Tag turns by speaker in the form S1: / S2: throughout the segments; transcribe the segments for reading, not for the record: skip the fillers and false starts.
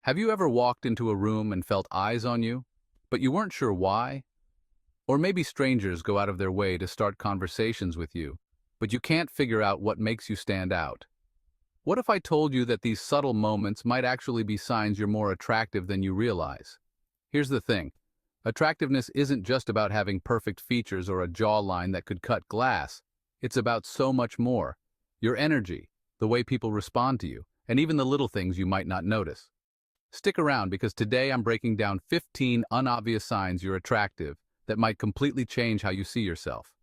S1: Have you ever walked into a room and felt eyes on you, but you weren't sure why? Or maybe strangers go out of their way to start conversations with you, but you can't figure out what makes you stand out. What if I told you that these subtle moments might actually be signs you're more attractive than you realize? Here's the thing. Attractiveness isn't just about having perfect features or a jawline that could cut glass. It's about so much more. Your energy, the way people respond to you, and even the little things you might not notice. Stick around because today I'm breaking down 15 unobvious signs you're attractive that might completely change how you see yourself.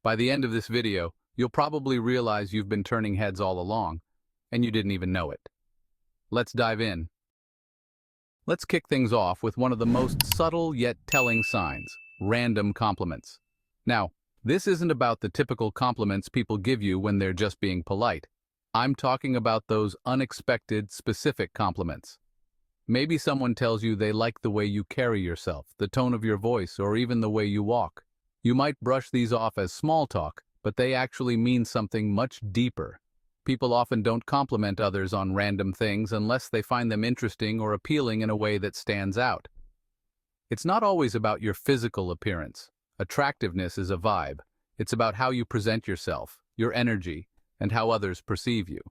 S1: By the end of this video, you'll probably realize you've been turning heads all along, and you didn't even know it. Let's dive in. Let's kick things off with one of the most subtle yet telling signs: random compliments. Now, this isn't about the typical compliments people give you when they're just being polite. I'm talking about those unexpected, specific compliments. Maybe someone tells you they like the way you carry yourself, the tone of your voice, or even the way you walk. You might brush these off as small talk, but they actually mean something much deeper. People often don't compliment others on random things unless they find them interesting or appealing in a way that stands out. It's not always about your physical appearance. Attractiveness is a vibe. It's about how you present yourself, your energy, and how others perceive you.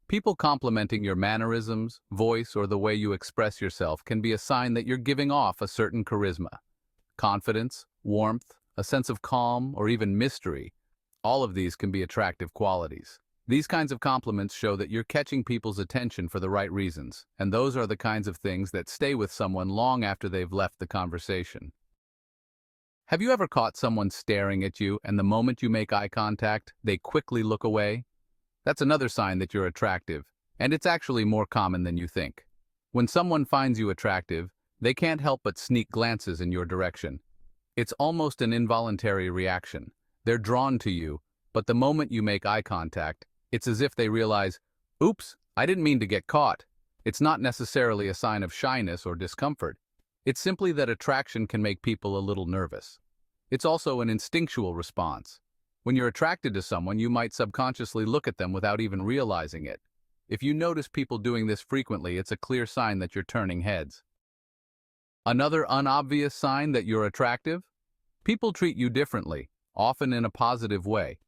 S1: People complimenting your mannerisms, voice, or the way you express yourself can be a sign that you're giving off a certain charisma. Confidence, warmth, a sense of calm, or even mystery. All of these can be attractive qualities. These kinds of compliments show that you're catching people's attention for the right reasons, and those are the kinds of things that stay with someone long after they've left the conversation. Have you ever caught someone staring at you, and the moment you make eye contact, they quickly look away? That's another sign that you're attractive, and it's actually more common than you think. When someone finds you attractive, they can't help but sneak glances in your direction. It's almost an involuntary reaction. They're drawn to you, but the moment you make eye contact, it's as if they realize, "Oops, I didn't mean to get caught." It's not necessarily a sign of shyness or discomfort. It's simply that attraction can make people a little nervous. It's also an instinctual response. When you're attracted to someone, you might subconsciously look at them without even realizing it. If you notice people doing this frequently, it's a clear sign that you're turning heads. Another unobvious sign that you're attractive? People treat you differently, often in a positive way.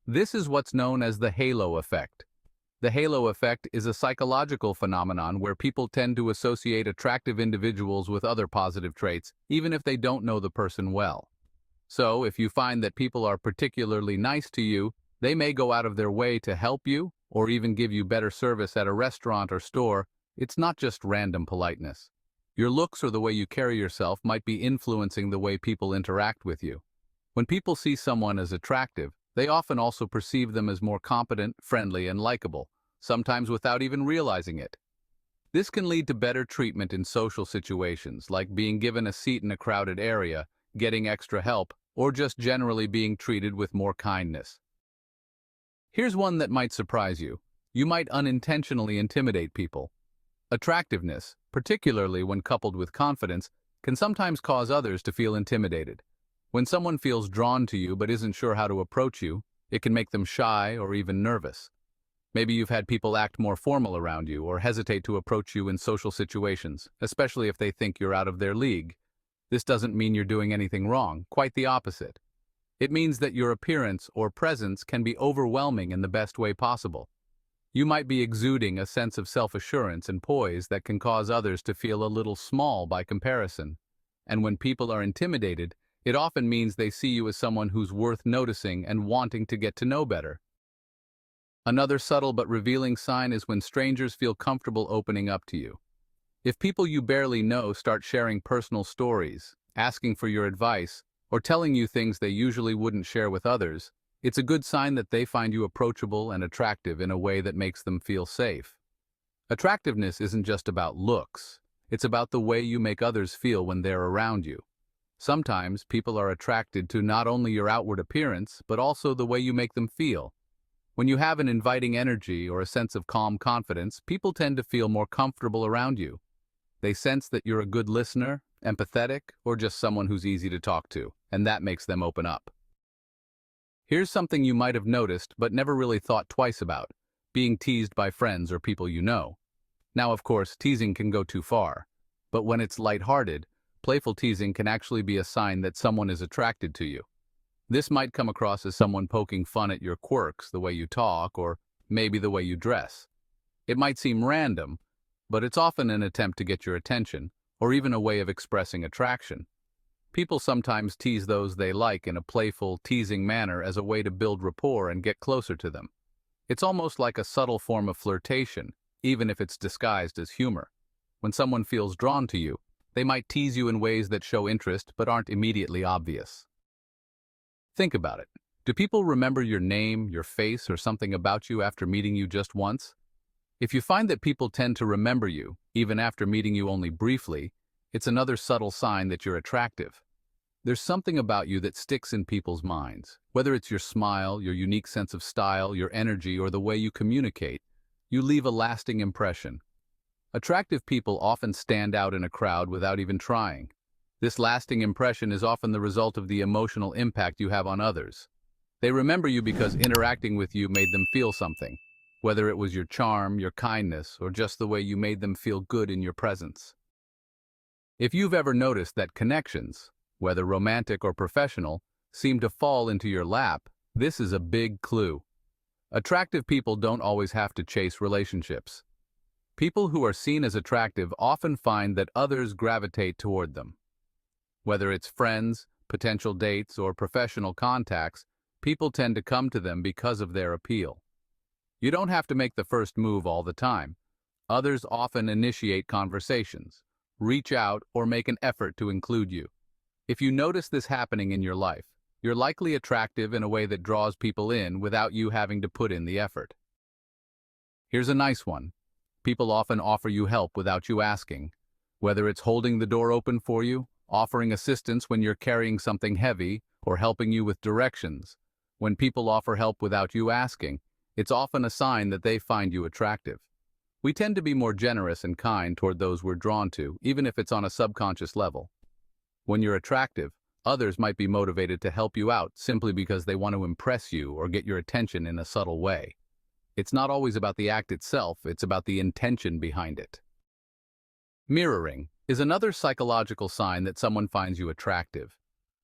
S1: This is what's known as the halo effect. The halo effect is a psychological phenomenon where people tend to associate attractive individuals with other positive traits, even if they don't know the person well. So, if you find that people are particularly nice to you, they may go out of their way to help you, or even give you better service at a restaurant or store. It's not just random politeness. Your looks or the way you carry yourself might be influencing the way people interact with you. When people see someone as attractive, they often also perceive them as more competent, friendly, and likable, sometimes without even realizing it. This can lead to better treatment in social situations, like being given a seat in a crowded area, getting extra help, or just generally being treated with more kindness. Here's one that might surprise you. You might unintentionally intimidate people. Attractiveness, particularly when coupled with confidence, can sometimes cause others to feel intimidated. When someone feels drawn to you but isn't sure how to approach you, it can make them shy or even nervous. Maybe you've had people act more formal around you or hesitate to approach you in social situations, especially if they think you're out of their league. This doesn't mean you're doing anything wrong, quite the opposite. It means that your appearance or presence can be overwhelming in the best way possible. You might be exuding a sense of self-assurance and poise that can cause others to feel a little small by comparison. And when people are intimidated, it often means they see you as someone who's worth noticing and wanting to get to know better. Another subtle but revealing sign is when strangers feel comfortable opening up to you. If people you barely know start sharing personal stories, asking for your advice, or telling you things they usually wouldn't share with others, it's a good sign that they find you approachable and attractive in a way that makes them feel safe. Attractiveness isn't just about looks. It's about the way you make others feel when they're around you. Sometimes people are attracted to not only your outward appearance, but also the way you make them feel. When you have an inviting energy or a sense of calm confidence, people tend to feel more comfortable around you. They sense that you're a good listener, empathetic, or just someone who's easy to talk to, and that makes them open up. Here's something you might have noticed but never really thought twice about: being teased by friends or people you know. Now, of course, teasing can go too far, but when it's lighthearted, playful teasing can actually be a sign that someone is attracted to you. This might come across as someone poking fun at your quirks, the way you talk, or maybe the way you dress. It might seem random, but it's often an attempt to get your attention, or even a way of expressing attraction. People sometimes tease those they like in a playful, teasing manner as a way to build rapport and get closer to them. It's almost like a subtle form of flirtation, even if it's disguised as humor. When someone feels drawn to you, they might tease you in ways that show interest but aren't immediately obvious. Think about it. Do people remember your name, your face, or something about you after meeting you just once? If you find that people tend to remember you, even after meeting you only briefly, it's another subtle sign that you're attractive. There's something about you that sticks in people's minds. Whether it's your smile, your unique sense of style, your energy, or the way you communicate, you leave a lasting impression. Attractive people often stand out in a crowd without even trying. This lasting impression is often the result of the emotional impact you have on others. They remember you because interacting with you made them feel something, whether it was your charm, your kindness, or just the way you made them feel good in your presence. If you've ever noticed that connections, whether romantic or professional, seem to fall into your lap, this is a big clue. Attractive people don't always have to chase relationships. People who are seen as attractive often find that others gravitate toward them. Whether it's friends, potential dates, or professional contacts, people tend to come to them because of their appeal. You don't have to make the first move all the time. Others often initiate conversations, reach out, or make an effort to include you. If you notice this happening in your life, you're likely attractive in a way that draws people in without you having to put in the effort. Here's a nice one. People often offer you help without you asking. Whether it's holding the door open for you, offering assistance when you're carrying something heavy, or helping you with directions. When people offer help without you asking, it's often a sign that they find you attractive. We tend to be more generous and kind toward those we're drawn to, even if it's on a subconscious level. When you're attractive, others might be motivated to help you out simply because they want to impress you or get your attention in a subtle way. It's not always about the act itself, it's about the intention behind it. Mirroring is another psychological sign that someone finds you attractive.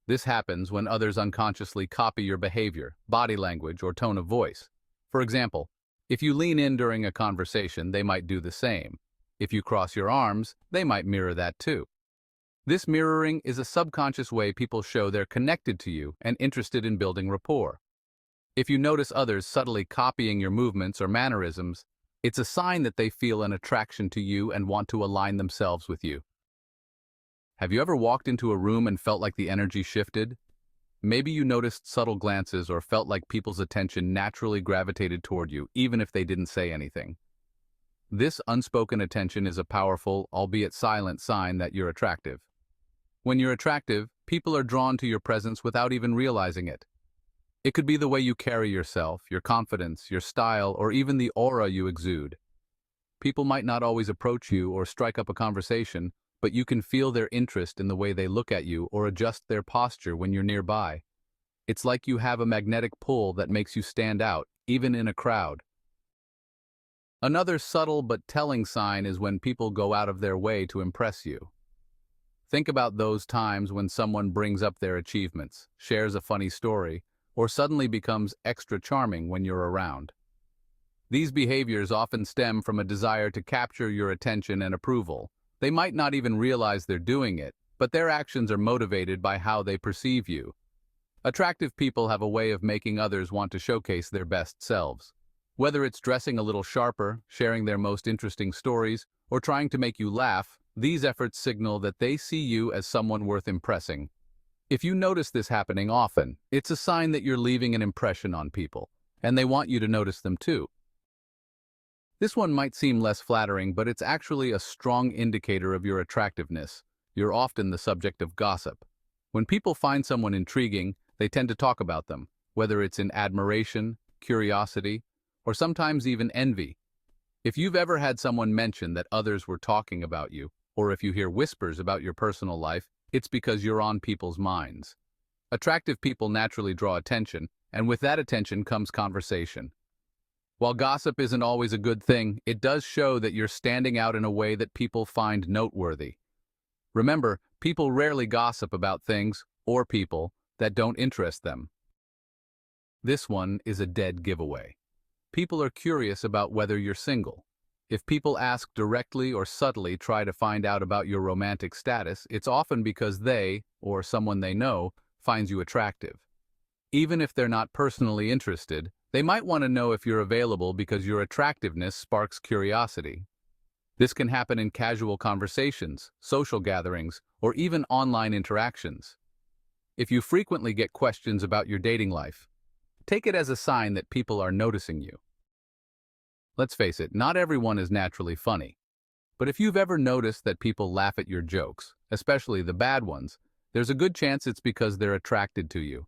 S1: This happens when others unconsciously copy your behavior, body language, or tone of voice. For example, if you lean in during a conversation, they might do the same. If you cross your arms, they might mirror that too. This mirroring is a subconscious way people show they're connected to you and interested in building rapport. If you notice others subtly copying your movements or mannerisms, it's a sign that they feel an attraction to you and want to align themselves with you. Have you ever walked into a room and felt like the energy shifted? Maybe you noticed subtle glances or felt like people's attention naturally gravitated toward you, even if they didn't say anything. This unspoken attention is a powerful, albeit silent, sign that you're attractive. When you're attractive, people are drawn to your presence without even realizing it. It could be the way you carry yourself, your confidence, your style, or even the aura you exude. People might not always approach you or strike up a conversation, but you can feel their interest in the way they look at you or adjust their posture when you're nearby. It's like you have a magnetic pull that makes you stand out, even in a crowd. Another subtle but telling sign is when people go out of their way to impress you. Think about those times when someone brings up their achievements, shares a funny story, or suddenly becomes extra charming when you're around. These behaviors often stem from a desire to capture your attention and approval. They might not even realize they're doing it, but their actions are motivated by how they perceive you. Attractive people have a way of making others want to showcase their best selves. Whether it's dressing a little sharper, sharing their most interesting stories, or trying to make you laugh, these efforts signal that they see you as someone worth impressing. If you notice this happening often, it's a sign that you're leaving an impression on people, and they want you to notice them too. This one might seem less flattering, but it's actually a strong indicator of your attractiveness. You're often the subject of gossip. When people find someone intriguing, they tend to talk about them, whether it's in admiration, curiosity, or sometimes even envy. If you've ever had someone mention that others were talking about you, or if you hear whispers about your personal life, it's because you're on people's minds. Attractive people naturally draw attention, and with that attention comes conversation. While gossip isn't always a good thing, it does show that you're standing out in a way that people find noteworthy. Remember, people rarely gossip about things or people that don't interest them. This one is a dead giveaway. People are curious about whether you're single. If people ask directly or subtly try to find out about your romantic status, it's often because they, or someone they know, finds you attractive. Even if they're not personally interested, they might want to know if you're available because your attractiveness sparks curiosity. This can happen in casual conversations, social gatherings, or even online interactions. If you frequently get questions about your dating life, take it as a sign that people are noticing you. Let's face it, not everyone is naturally funny. But if you've ever noticed that people laugh at your jokes, especially the bad ones, there's a good chance it's because they're attracted to you.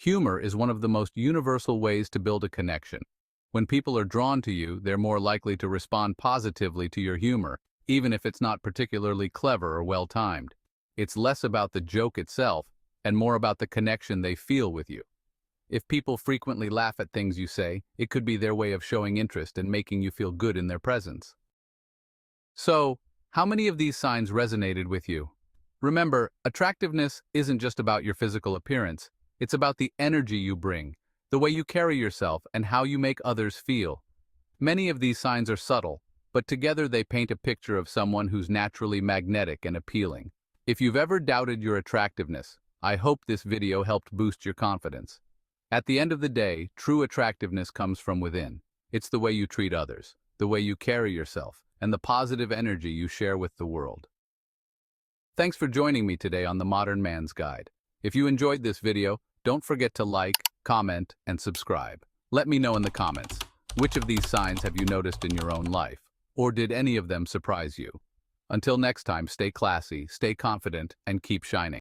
S1: Humor is one of the most universal ways to build a connection. When people are drawn to you, they're more likely to respond positively to your humor, even if it's not particularly clever or well-timed. It's less about the joke itself and more about the connection they feel with you. If people frequently laugh at things you say, it could be their way of showing interest and making you feel good in their presence. So, how many of these signs resonated with you? Remember, attractiveness isn't just about your physical appearance. It's about the energy you bring, the way you carry yourself, and how you make others feel. Many of these signs are subtle, but together they paint a picture of someone who's naturally magnetic and appealing. If you've ever doubted your attractiveness, I hope this video helped boost your confidence. At the end of the day, true attractiveness comes from within. It's the way you treat others, the way you carry yourself, and the positive energy you share with the world. Thanks for joining me today on The Modern Man's Guide. If you enjoyed this video, don't forget to like, comment, and subscribe. Let me know in the comments, which of these signs have you noticed in your own life, or did any of them surprise you? Until next time, stay classy, stay confident, and keep shining.